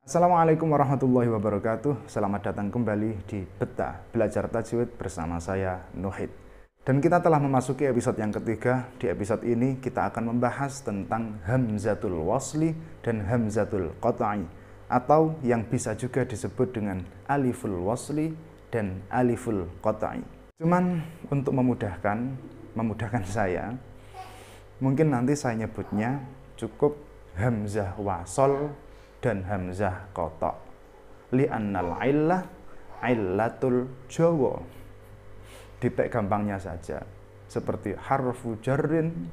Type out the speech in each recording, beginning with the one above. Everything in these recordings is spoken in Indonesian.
Assalamualaikum warahmatullahi wabarakatuh. Selamat datang kembali di Betah Belajar Tajwid bersama saya Nuhid. Dan kita telah memasuki episode yang ketiga. Di episode ini kita akan membahas tentang hamzatul wasli dan hamzatul qat'i, atau yang bisa juga disebut dengan aliful wasli dan aliful qat'i. Cuman untuk memudahkan saya, mungkin nanti saya nyebutnya cukup hamzah wasol dan hamzah qata', li'annal illah illatul jawa. Titik gampangnya saja, seperti harfu jarrin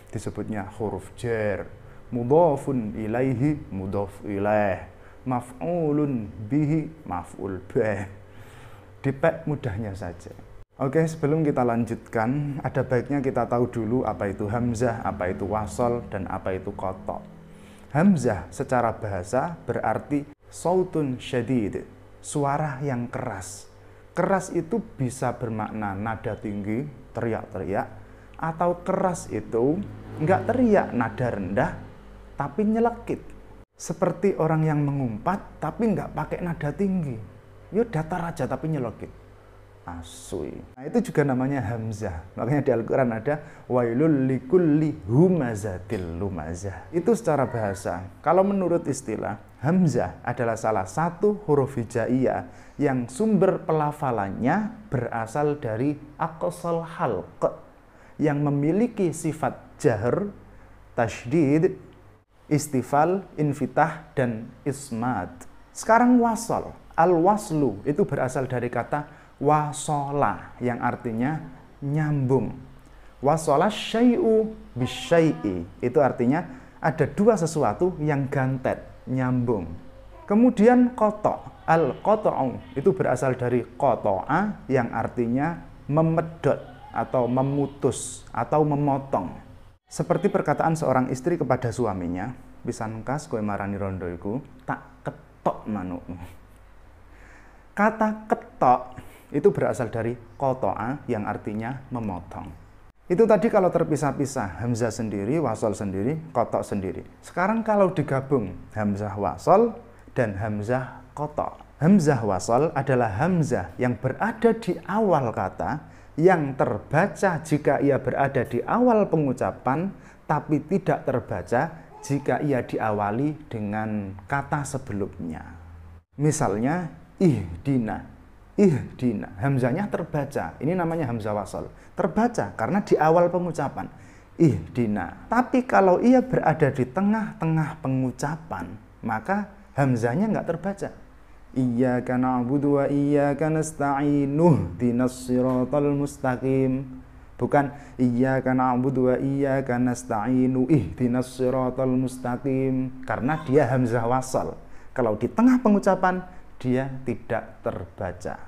disebutnya huruf jar, mudhafun ilaihi mudhaf ilaih, maf'ulun bihi maf'ul bih. Titik mudahnya saja. Oke, sebelum kita lanjutkan, ada baiknya kita tahu dulu apa itu hamzah, apa itu wasol, dan apa itu qata'. Hamzah secara bahasa berarti sautun syadid, suara yang keras. Keras itu bisa bermakna nada tinggi, teriak-teriak, atau keras itu enggak teriak, nada rendah, tapi nyelekit. Seperti orang yang mengumpat tapi enggak pakai nada tinggi. Ya datar aja tapi nyelekit. Asui. Nah, itu juga namanya hamzah. Makanya di Al-Quran ada wailul likulli humazatil lumazah. Itu secara bahasa. Kalau menurut istilah, hamzah adalah salah satu huruf hijaiyah yang sumber pelafalannya berasal dari aqsal halq, yang memiliki sifat jahr, tasydid, istifal, infitah, dan ismad. Sekarang wasol. Al-waslu itu berasal dari kata wasola, yang artinya nyambung. Wasola syai'u bisyai'i, itu artinya ada dua sesuatu yang gantet, nyambung. Kemudian qata', al-qata'u itu berasal dari qata'a, yang artinya memedot atau memutus atau memotong. Seperti perkataan seorang istri kepada suaminya, pisan kas kowe marani rondo iku tak ketok manukmu. Kata ketok itu berasal dari qata'a, yang artinya memotong. Itu tadi kalau terpisah-pisah, hamzah sendiri, wasol sendiri, qata' sendiri. Sekarang kalau digabung hamzah wasol dan hamzah qata'. Hamzah wasol adalah hamzah yang berada di awal kata, yang terbaca jika ia berada di awal pengucapan, tapi tidak terbaca jika ia diawali dengan kata sebelumnya. Misalnya ihdina. Ihdina, hamzahnya terbaca. Ini namanya hamzah wasol. Terbaca karena di awal pengucapan. Ihdina. Tapi kalau ia berada di tengah-tengah pengucapan, maka hamzahnya nggak terbaca. Iyyaka na'budu wa iyyaka nasta'in ihdinas siratal mustaqim. Bukan iyyaka na'budu wa iyyaka nasta'in ihdinas siratal mustaqim, karena dia hamzah wasol. Kalau di tengah pengucapan, dia tidak terbaca.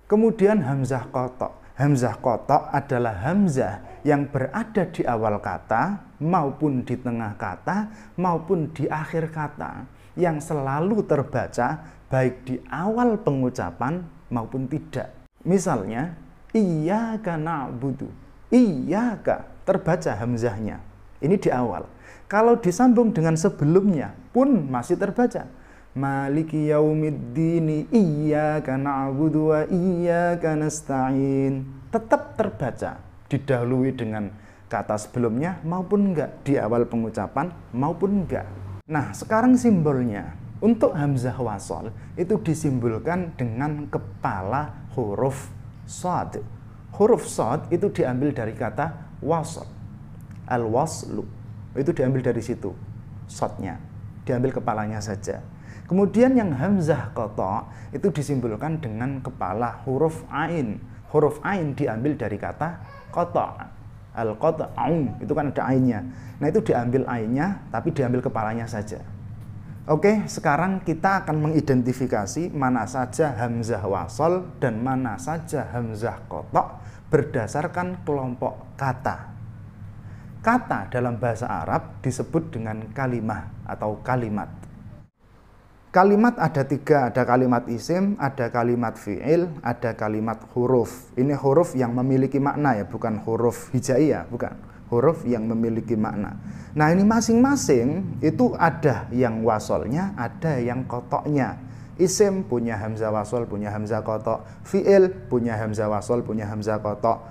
Kemudian hamzah qata'. Hamzah qata' adalah hamzah yang berada di awal kata, maupun di tengah kata, maupun di akhir kata, yang selalu terbaca baik di awal pengucapan maupun tidak. Misalnya, iyyaka na'budu. Iyyaka, terbaca hamzahnya. Ini di awal. Kalau disambung dengan sebelumnya pun masih terbaca. Maliki yaumiddini iyyaka na'budu wa iyyaka nasta'in. Tetap terbaca, didahului dengan kata sebelumnya maupun enggak, di awal pengucapan maupun enggak. Nah, sekarang simbolnya. Untuk hamzah wasol itu disimbolkan dengan kepala huruf shad. Huruf shad itu diambil dari kata wasl. Al-waslu itu diambil dari situ, shadnya, diambil kepalanya saja. Kemudian yang hamzah qata' itu disimbolkan dengan kepala huruf ain. Huruf ain diambil dari kata qata'. Al-qata'u itu kan ada ainnya. Nah, itu diambil ainnya tapi diambil kepalanya saja. Oke, sekarang kita akan mengidentifikasi mana saja hamzah wasol dan mana saja hamzah qata' berdasarkan kelompok kata. Kata dalam bahasa Arab disebut dengan kalimah atau kalimat. Kalimat ada tiga, ada kalimat isim, ada kalimat fi'il, ada kalimat huruf. Ini huruf yang memiliki makna ya, bukan huruf hijaiyah, bukan. huruf yang memiliki makna. Nah, ini masing-masing itu ada yang wasolnya, ada yang kotoknya. Isim punya hamzah wasol, punya hamzah kotok. Fi'il punya hamzah wasol, punya hamzah kotok.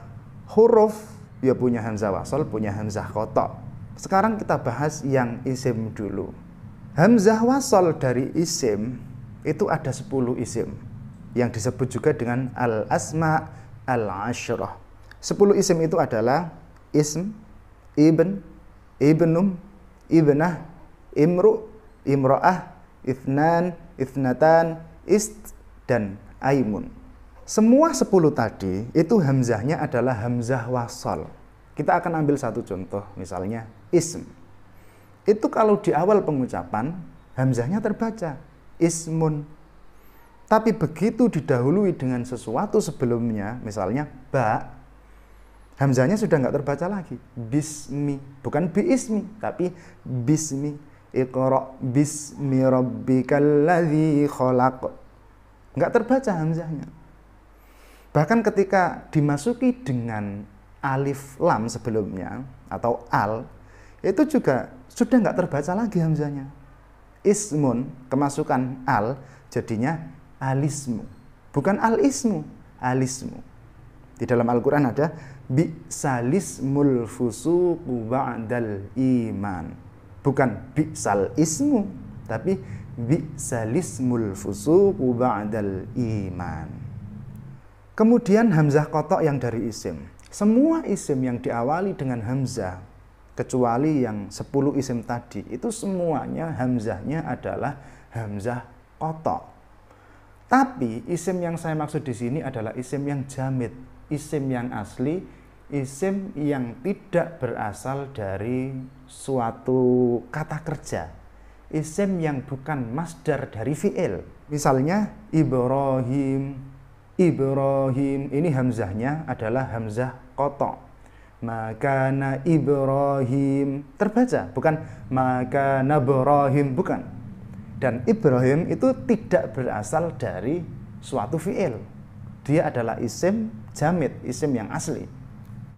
Huruf ya punya hamzah wasol, punya hamzah kotok. Sekarang kita bahas yang isim dulu. Hamzah wasol dari isim itu ada 10 isim yang disebut juga dengan al-asma al-asyrah. 10 isim itu adalah ism, ibn, ibnum, ibnah, imru, imro'ah, ithnan, ithnatan, ist, dan aimun. Semua 10 tadi itu hamzahnya adalah hamzah wasol. Kita akan ambil satu contoh, misalnya ism. Itu kalau di awal pengucapan hamzahnya terbaca ismun. Tapi begitu didahului dengan sesuatu sebelumnya, misalnya ba, hamzahnya sudah nggak terbaca lagi. Bismi, bukan biismi, tapi bismi. Iqra bismi rabbikal ladzi khalaq. Nggak terbaca hamzahnya. Bahkan ketika dimasuki dengan alif lam sebelumnya atau al, itu juga sudah nggak terbaca lagi hamzahnya. Ismun, kemasukan al, jadinya alismu. Bukan al-ismu, alismu. Di dalam Al-Quran ada bi'salismul fusuqu ba'dal iman. Bukan bi'sal ismu, tapi bi'salismul fusuqu ba'dal iman. Kemudian hamzah kotok yang dari isim. Semua isim yang diawali dengan hamzah, kecuali yang 10 isim tadi, itu semuanya hamzahnya adalah hamzah kotok. Tapi isim yang saya maksud di sini adalah isim yang jamid, isim yang asli, isim yang tidak berasal dari suatu kata kerja, isim yang bukan masdar dari fi'il. Misalnya Ibrahim, Ibrahim, ini hamzahnya adalah hamzah kotok. Makana Ibrahim, terbaca, bukan makana Ibrahim, bukan. Dan Ibrahim itu tidak berasal dari suatu fi'il. Dia adalah isim jamid, isim yang asli.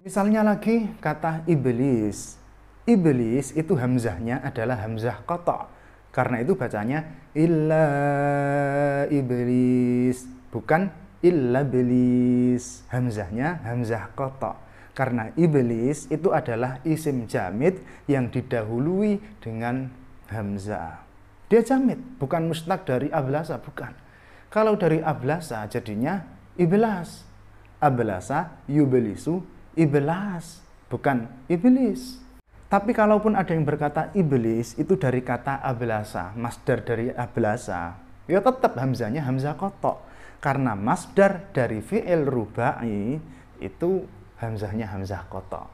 Misalnya lagi kata iblis. Iblis itu hamzahnya adalah hamzah kotok. Karena itu bacanya illa iblis, bukan illa bilis. Hamzahnya hamzah kotok. Karena iblis itu adalah isim jamid yang didahului dengan hamzah. Dia jamid, bukan mustaq dari ablasa, bukan. Kalau dari ablasa jadinya iblas. Ablasa yublisu iblas, bukan iblis. Tapi kalaupun ada yang berkata iblis itu dari kata ablasa, masdar dari ablasa, ya tetap hamzahnya hamzah kotok. Karena masdar dari fi'il rubai itu hamzahnya hamzah kotok.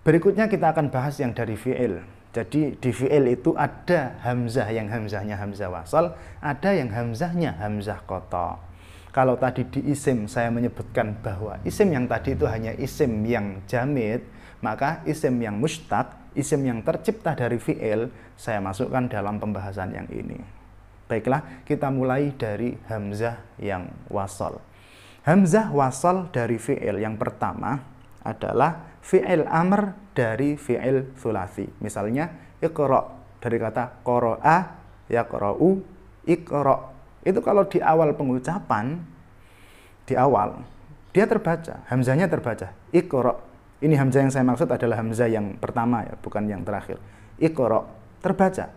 Berikutnya kita akan bahas yang dari fi'il. Jadi di fi'il itu ada hamzah yang hamzahnya hamzah wasal, ada yang hamzahnya hamzah kotok. Kalau tadi di isim saya menyebutkan bahwa isim yang tadi itu hanya isim yang jamid, maka isim yang mustaq, isim yang tercipta dari fi'il, saya masukkan dalam pembahasan yang ini. Baiklah, kita mulai dari hamzah yang wasal. Hamzah wasal dari fi'il yang pertama adalah fi'il amr dari fi'il thulathi. Misalnya iqra dari kata qara'a yaqra'u iqra. Itu kalau di awal pengucapan, di awal dia terbaca, hamzahnya terbaca iqra. Ini hamzah yang saya maksud adalah hamzah yang pertama ya, bukan yang terakhir. Iqra terbaca.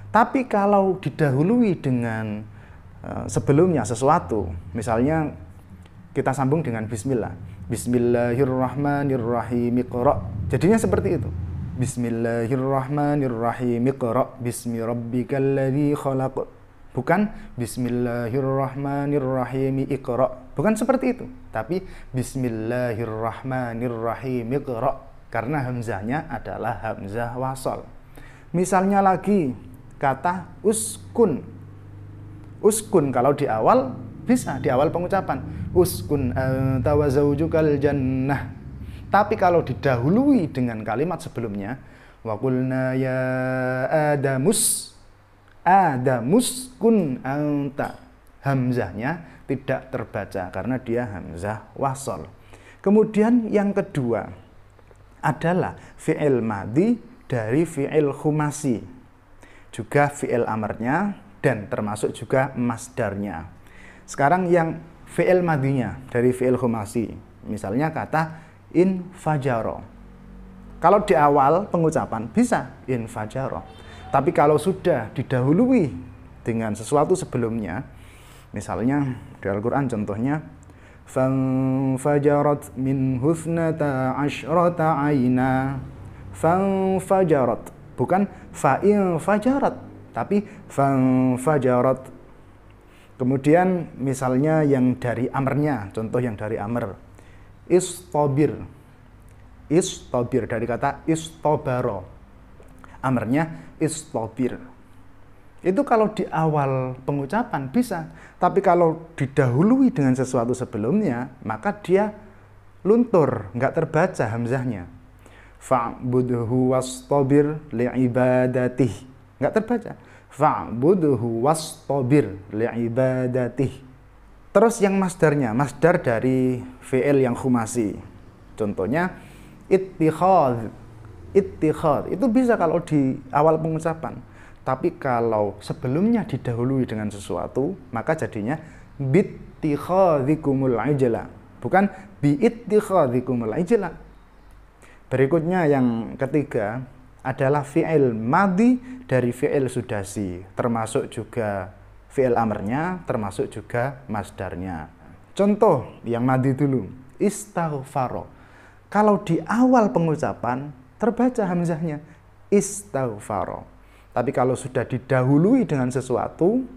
Tapi kalau didahului dengan sebelumnya sesuatu, misalnya kita sambung dengan bismillah. Bismillahirrahmanirrahim iqra. Jadinya seperti itu. Bismillahirrahmanirrahim iqra bismi rabbikal ladzi khalaq. Bukan bismillahirrahmanirrahim iqra. Bukan seperti itu, tapi bismillahirrahmanirrahim iqra karena hamzahnya adalah hamzah wasal. Misalnya lagi kata uskun. Uskun kalau di awal bisa di awal pengucapan uskun anta wa zaujukal jannah. Tapi kalau didahului dengan kalimat sebelumnya wa qulna ya adamus kun anta, hamzahnya tidak terbaca karena dia hamzah wasal. Kemudian yang kedua, adalah fi'il madhi dari fi'il khumasi, juga fi'il amarnya, dan termasuk juga masdarnya. Sekarang yang fi'il madhinya dari fi'il khumasi, misalnya kata infajaro. Kalau di awal pengucapan bisa infajaro, tapi kalau sudah didahului dengan sesuatu sebelumnya, misalnya di Al-Quran contohnya fanfajarat min husnata asyrata aina. Fanfajarat, bukan fa'infajarat, tapi fanfajarat. Kemudian misalnya yang dari amarnya, contoh yang dari amr, istobir. Istobir dari kata istobaro, amarnya istobir. Itu kalau di awal pengucapan bisa, tapi kalau didahului dengan sesuatu sebelumnya, maka dia luntur, nggak terbaca hamzahnya. Fa'budhu wastabir li'ibadatih, nggak terbaca. Fa'budhu wastabir li'ibadatih. Terus yang masdarnya, masdar dari fi'il yang khumasi, contohnya ittikhadh. Ittikhadh itu bisa kalau di awal pengucapan, tapi kalau sebelumnya didahului dengan sesuatu, maka jadinya bittikhadhikumul ijla, bukan biittikhadhikumul ijla. Berikutnya yang ketiga adalah fi'il madhi dari fi'il sudasi, termasuk juga fi'il amarnya, termasuk juga masdarnya. Contoh yang madhi dulu, istaghfaro. Kalau di awal pengucapan terbaca hamzahnya istaghfaro, tapi kalau sudah didahului dengan sesuatu,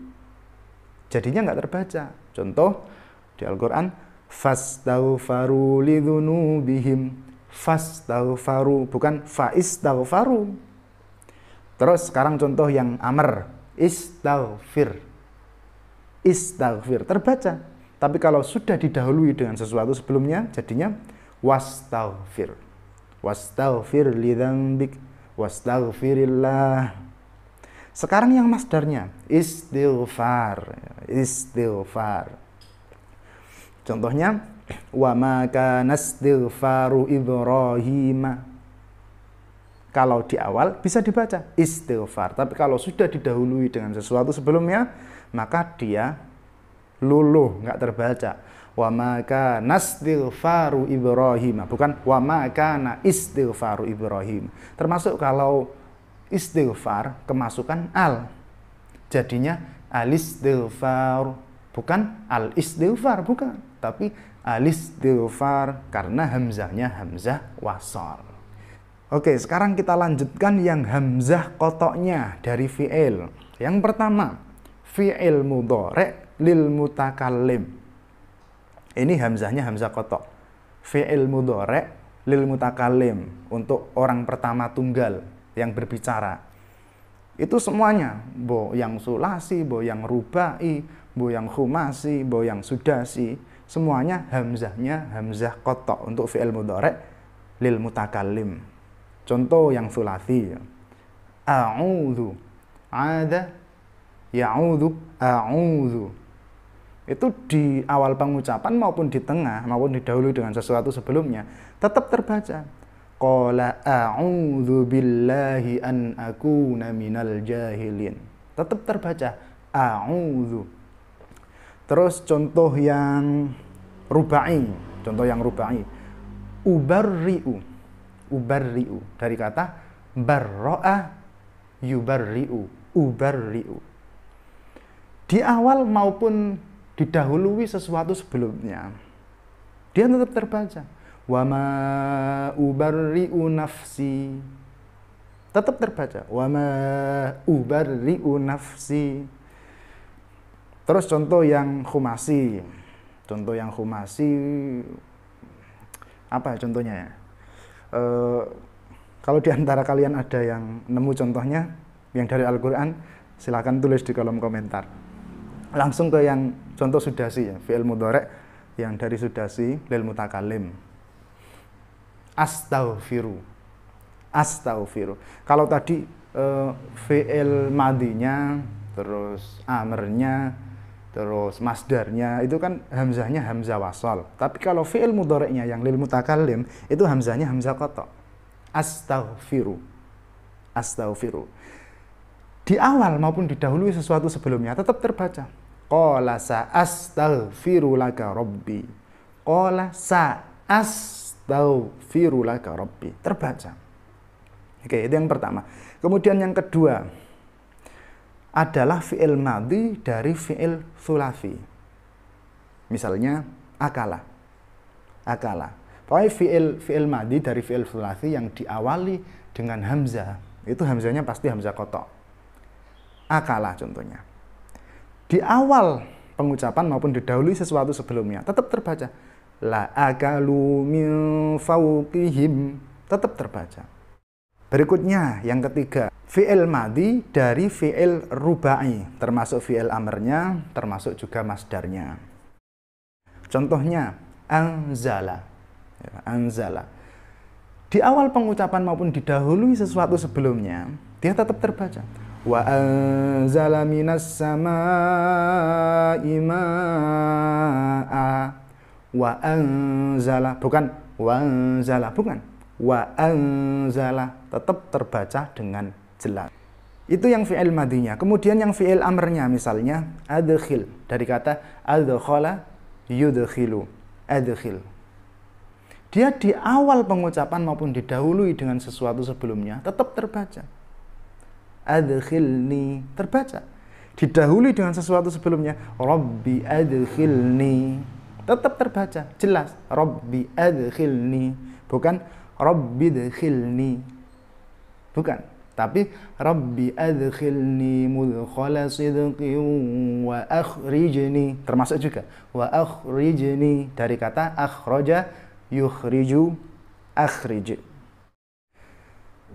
jadinya nggak terbaca. Contoh di Al-Quran, fastaghfaru lidzunubihim. Fastaghfaru, bukan faistaghfaru. Terus sekarang contoh yang amr, istaghfir. Istaghfir terbaca, tapi kalau sudah didahului dengan sesuatu sebelumnya, jadinya wastaghfir. Wastaghfir lidzambik, wastaghfirillah. Sekarang yang masdarnya istighfar. Istighfar. Contohnya wa ma kana istighfaru Ibrahim. Kalau di awal bisa dibaca istighfar, tapi kalau sudah didahului dengan sesuatu sebelumnya, maka dia luluh, nggak terbaca. Wa ma kana istighfaru Ibrahim, bukan wa ma kana istighfaru Ibrahim. Termasuk kalau istighfar kemasukan al, jadinya al-istighfar, bukan al-istighfar, bukan, tapi al-istighfar karena hamzahnya hamzah wasal. Oke, sekarang kita lanjutkan yang hamzah qata'nya dari fi'il. Yang pertama, fi'il mudhari' lil mutakallim. Ini hamzahnya hamzah qata'. Fi'il mudhari' lil mutakallim, untuk orang pertama tunggal yang berbicara. Itu semuanya, bo yang sulasi, bo yang rubai, bo yang khumasi, bo yang sudasi, semuanya hamzahnya hamzah qata' untuk fi'il mudhari' lil mutakallim. Contoh yang sulasi, a'udzu, ada, ya'udzu, a'udzu. Itu di awal pengucapan maupun di tengah maupun didahului dengan sesuatu sebelumnya tetap terbaca. Qala a'udzu billahi an akuna minal jahilin. Tetap terbaca a'udzu. Terus contoh yang rubai, ubarri'u. Ubarri'u dari kata barra'a yubarri'u, ubarri'u. Di awal maupun didahului sesuatu sebelumnya, dia tetap terbaca. Wa ma ubarri'u nafsi, tetap terbaca. Wa ma ubarri'u nafsi. Terus contoh yang khumasi. Contoh yang khumasi apa contohnya ya? Kalau di antara kalian ada yang nemu contohnya yang dari Al-Quran, silakan tulis di kolom komentar. Langsung ke yang contoh sudasi ya, fi'il mudhari' yang dari sudasi lil mutakallim. Astaghfiru. Astaghfiru. Kalau tadi fi'il madhinya, terus amarnya, terus masdarnya, itu kan hamzahnya hamzah wasal. Tapi kalau fi'il mudhari'nya yang lil mutakallim, itu hamzahnya hamzah qata'. astaghfiru. Astaghfiru. Di awal maupun didahului sesuatu sebelumnya tetap terbaca. Qala sa astaghfiru laka rabbi. Qala sa astaghfiru laka rabbi. Terbaca. Oke, itu yang pertama. Kemudian yang kedua adalah fi'il madhi dari fi'il thulathi. Misalnya akala. Akala. Pokoknya fi'il madhi dari fi'il thulathi yang diawali dengan hamzah, itu hamzahnya pasti hamzah qata'. Akala contohnya. Di awal pengucapan maupun didahului sesuatu sebelumnya tetap terbaca. La akalu min fawqihim, tetap terbaca. Berikutnya yang ketiga, fi'il madhi dari fi'il rubai, termasuk fi'il amrnya, termasuk juga masdarnya. Contohnya anzala. Ya, anzala. Di awal pengucapan maupun didahului sesuatu sebelumnya, dia tetap terbaca. Wa anzala minas samaa'i ma'a. Wa anzala, bukan wa anzala, bukan. Wa anzala, tetap terbaca dengan jelas. Itu yang fi'il madhinya. Kemudian yang fi'il amrnya, misalnya adkhil, dari kata adkhala yudkhilu, adkhil. Dia di awal pengucapan maupun didahului dengan sesuatu sebelumnya tetap terbaca. Adkhilni, terbaca. Didahului dengan sesuatu sebelumnya, Rabbi adkhilni, tetap terbaca, jelas. Rabbi adkhilni, bukan Rabbi adkhilni, bukan. Tapi Rabbi adkhilni mudkhala sidqin wa akhrijni, termasuk juga wa akhrijni dari kata akhraja yukhriju, akhrij.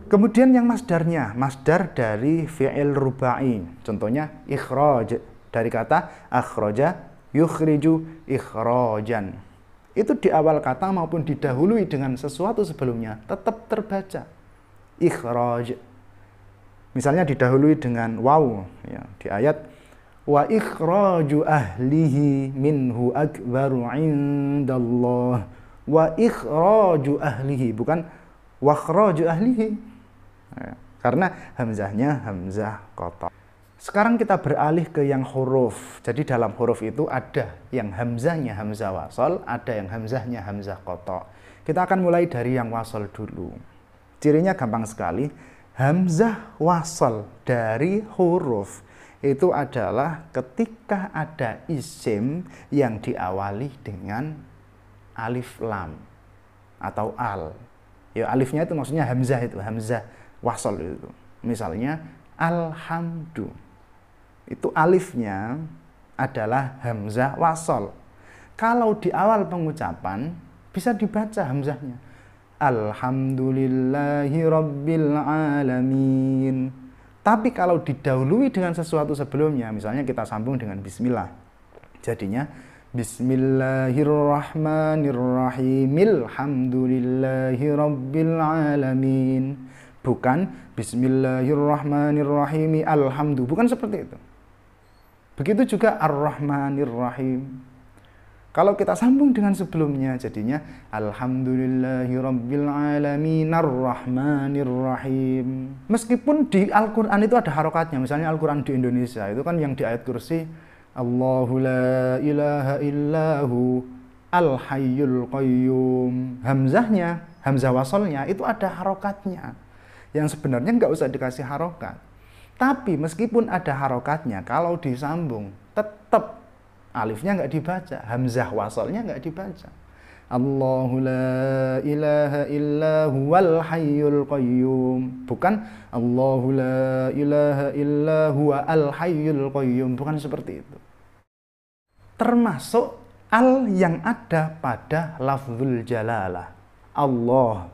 Kemudian yang masdarnya, masdar dari fi'il rubai, contohnya ikhraj, dari kata akhraja yukhriju ikhrajan. Itu di awal kata maupun didahului dengan sesuatu sebelumnya tetap terbaca ikhraj. Misalnya didahului dengan waw, ya, di ayat wa ikhraju ahlihi minhu akbaru indallah. Wa ikhraju ahlihi, bukan wa ikhraju ahlihi, ya, karena hamzahnya hamzah qata'. Sekarang kita beralih ke yang huruf. Jadi dalam huruf itu ada yang hamzahnya hamzah wasal, ada yang hamzahnya hamzah qata'. Kita akan mulai dari yang wasal dulu. Cirinya gampang sekali. Hamzah wasal dari huruf itu adalah ketika ada isim yang diawali dengan alif lam atau al. Ya, alifnya itu maksudnya hamzah, itu hamzah wasal itu. Misalnya alhamdu. Itu alifnya adalah hamzah wasal. Kalau di awal pengucapan bisa dibaca hamzahnya. Alhamdulillahi rabbil alamin. Tapi kalau didahului dengan sesuatu sebelumnya, misalnya kita sambung dengan bismillah, jadinya bismillahirrahmanirrahim, alhamdulillahi rabbil alamin. Bukan bismillahirrahmanirrahim alhamdu, bukan seperti itu. Begitu juga ar-rahmanirrahim. Kalau kita sambung dengan sebelumnya, jadinya alhamdulillahi rabbil alamin ar-rahmanirrahim. Meskipun di Al-Quran itu ada harokatnya, misalnya Al-Quran di Indonesia itu kan yang di ayat kursi Allahu la ilaha illahu al-hayyul qayyum. Hamzahnya, hamzah wasalnya itu ada harokatnya, yang sebenarnya nggak usah dikasih harokat. Tapi meskipun ada harokatnya, kalau disambung tetap alifnya nggak dibaca, hamzah wasalnya nggak dibaca. Allahu la ilaha illahu wal hayyul qayyum. Bukan Allahu la ilaha illahu al hayyul qayyum. Bukan seperti itu. Termasuk al yang ada pada lafzul jalalah. Allah.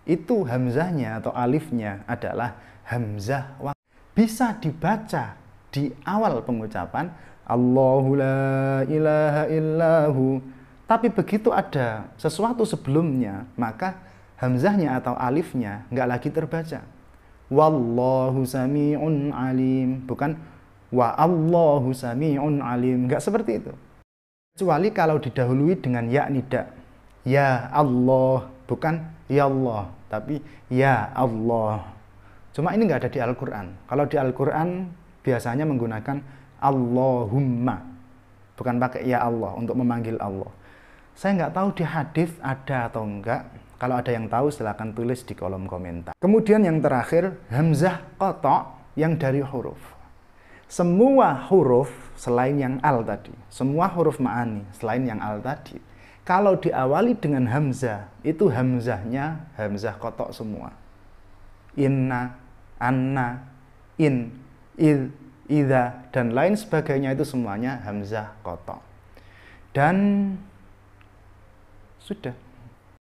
Itu hamzahnya atau alifnya adalah hamzah wasal. Bisa dibaca di awal pengucapan Allahu la ilaha illahu. Tapi begitu ada sesuatu sebelumnya, maka hamzahnya atau alifnya nggak lagi terbaca. Wallahu sami'un alim. Bukan wa Allahu sami'un alim. Nggak seperti itu. Kecuali kalau didahului dengan ya nida. Ya Allah. Bukan ya Allah. tapi ya Allah. Cuma ini nggak ada di Al-Quran. Kalau di Al-Quran biasanya menggunakan Allahumma, bukan pakai ya Allah untuk memanggil Allah. Saya nggak tahu di hadis ada atau enggak. Kalau ada yang tahu silakan tulis di kolom komentar. Kemudian yang terakhir, hamzah qata' yang dari huruf. Semua huruf selain yang al tadi, semua huruf ma'ani selain yang al tadi, kalau diawali dengan hamzah, itu hamzahnya hamzah qata' semua. Inna, anna, in, id, idza, dan lain sebagainya itu semuanya hamzah qata'. Dan sudah.